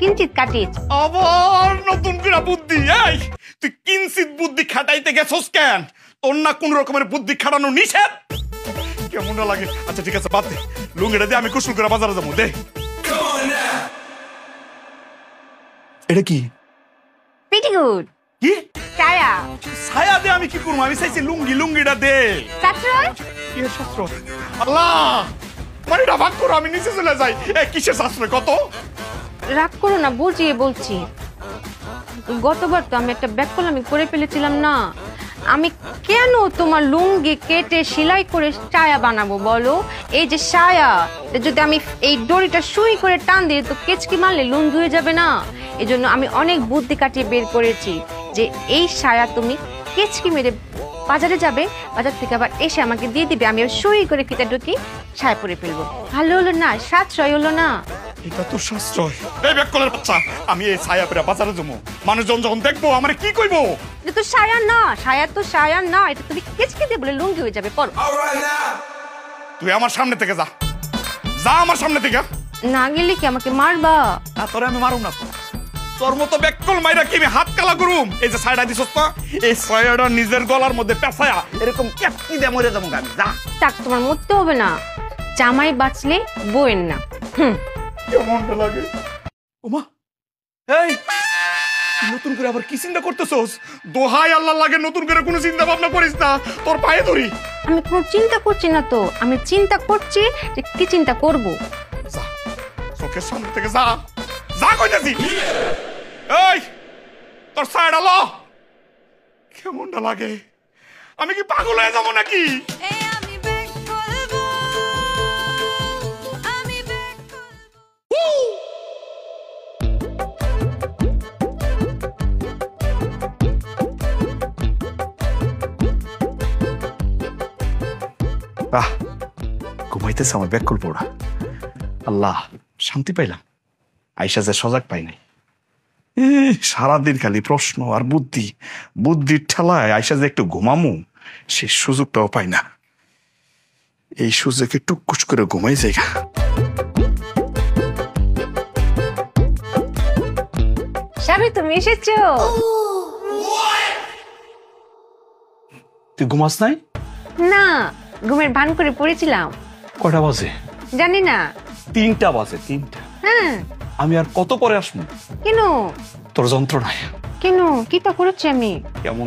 কিঞ্চিত কাটিয়েছি। আবার নতুন করে বুদ্ধি? এই তুই কিঞ্চিত বুদ্ধি খাটাইতে গেছস কেন? তোর না কোন রকমের বুদ্ধি খাটানো নিষেধ? কেমন লাগে? আচ্ছা ঠিক আছে বাদ দে, লুঙ্গিটা দিয়ে আমি কুশল করে বাজারে যাবো। দে এটা কি? পেটিকুট। কি ছায়া। ছায়া দে? আমি কি করবো? আমি চাইছি লুঙ্গি, লুঙ্গিটা দে। সাশ্রয়। কি শাস্ত্র? আল্লাহ মানে এটা ভাগ করো, আমি নিচে চলে যাই। কিসের শাস্ত্র? কত? রাগ করো না, বুঝিয়ে বলছি। গতবার তো আমি একটা ব্যাককলামি করে ফেলেছিলাম না। আমি কেন তোমার লুঙ্গি কেটে সেলাই করে ছায়া বানাবো বলো? এই যে ছায়া, যদি আমি এই দড়িটা সুই করে টান দিই তো কেচকি মারলে লুঙ্গি হয়ে যাবে না। এই জন্য আমি অনেক বুদ্ধি কাটিয়ে বের করেছি যে এই ছায়া তুমি কেচকি মেরে বাজারে যাবে, বাজার থেকে আবার এসে আমাকে দিয়ে দিবে, আমি সুই করে ফিতে ঢুকি ছায়া পরে ফেলবো। ভালো হলো না? সাশ্রয় হলো না? এটা তো সাশ্রয়। এই ব্যাককলের বাচ্চা, আমি এই ছায়া পরে বাজারে যাবো, মানুষজন যখন দেখবো আমার কি কইবো? এটা তো ছায়া না, ছায়া তো ছায়া না, এটা তুমি কেচকি দিয়ে বলে লুঙ্গি হয়ে যাবে। পরো। তুই আমার সামনে থেকে যা, যা আমার সামনে থেকে। না গেলে কি আমাকে মারবা? না তোরে আমি মারুম না তো। তোর মতো ব্যাককল মাইরা কি আমি হাত কালা করুম? এই যে ছায়াটা দিছস না, এই ছায়াটা নিজের গলার মধ্যে পেঁচায়া এরকম ক্যাপটি দিয়ে মরে যাবো আমি। যা। তাক তোমার মরতে হবে না, জামাই বাঁচলে বইয়ের না। কেমনটা লাগে? ওমা এই নতুন করে আবার কি চিন্তা করতেছস? দোহাই আল্লাহ লাগে নতুন করে কোনো চিন্তা ভাবনা করিস না, তোর পায়ে ধরি। আমি কোনো চিন্তা করছি না তো, আমি চিন্তা করছি যে কি চিন্তা করব। যা চোখের সামনে থেকে যা, যা কইতাছি। এই তোর সাইড আলো, কেমনটা লাগে? আমি কি পাগল হয়ে যাবো নাকি? ঘুমাইতেছে আমার ব্যাককল পড়া। আল্লাহ শান্তি পাইলাম, আইসা যে সজাগ পাই নাই। সারাদিন খালি প্রশ্ন আর বুদ্ধি, বুদ্ধির ঠেলায় আইসা যে একটু ঘুমামু সে সুযোগটাও পাই না। এই সুযোগে টুকুস করে ঘুমাই যাইগা। স্বামী তুমি এসেছো? তুই ঘুমাস নাই? না, ঘুমের ভান করে পড়েছিলাম। কটা বাজে? জানি না। 3টা বাজে। 3টা? হ্যাঁ। আমি আর কত পরে আসবো কেন? তোর যন্ত্রণায়। কেন? কিটা করেছি আমি? কেমন